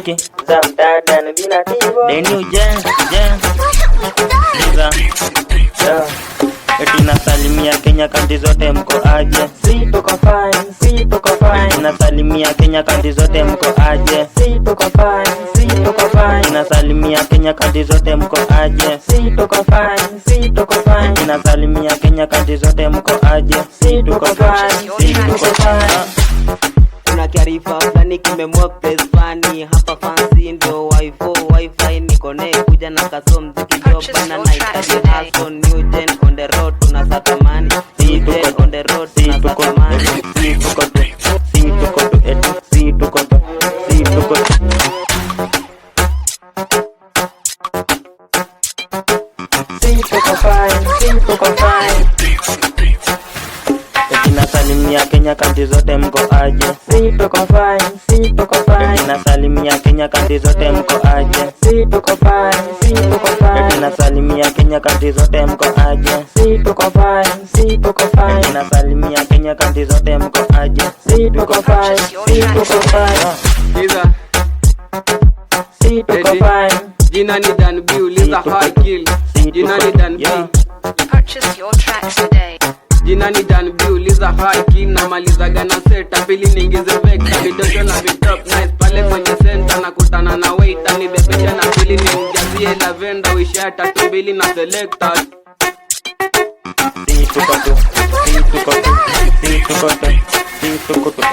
cheki Zamdada ni bila tivo deni ujen Liza eti nasalimia Kenya kanti zote mko aje? Si tuko fine, si tuko fine. Nasalimia Kenya kanti zote mko aje? Si tuko fine, si tuko fine. Nasalimia Kenya kanti zote mko aje? Si tuko fine, si tuko fine. Nasalimia Kenya kanti zote mko aje? Si tuko fine, si tuko fine. Kuna kiarifa fulani kimemua place funny. Hapa fancy ndo wifi niko naye kuja na kaso mziki job na night hustle new gen on the road tunasaka money. New gen on the road tunasaka money. Si tuko tu eti si tuko tu Si tuko fine, si tuko fine. eti nasalimia Kenya kanti zote mko aje? Si tuko fine, si tuko fine. Nasalimia Kenya kanti zote mko aje? Si tuko fine, si tuko fine. Nasalimia Kenya kanti zote mko aje? Si tuko fine, si tuko fine. Nasalimia Kenya kanti zote mko aje? Si tuko fine, si tuko fine. Liza, Si tuko fine. jina ni Dan B, uliza high kill. Jina ni Dan B, Purchase your tracks today. jina ni Dan B, uliza high kill. Namaliza gana seta, pili ningize vector. Vidojo na vitop nice, pale kwenye center. Nakutana na waiter, nibebesha na pili nimjazie lavender. Wishia tatu mbili na selector. Si tuko tu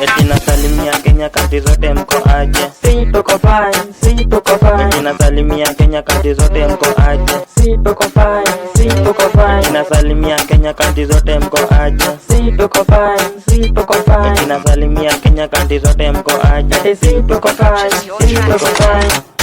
eti nasalimia Kenya kanti zote mko aje? Si tuko fine, si tuko fine. Nasalimia Kenya kanti zote mko aje? Si tuko fine, si tuko fine. Nasalimia Kenya kanti zote mko aje? Si tuko fine, si tuko fine. Nasalimia Kenya kanti zote mko aje? Si tuko fine, si tuko fine.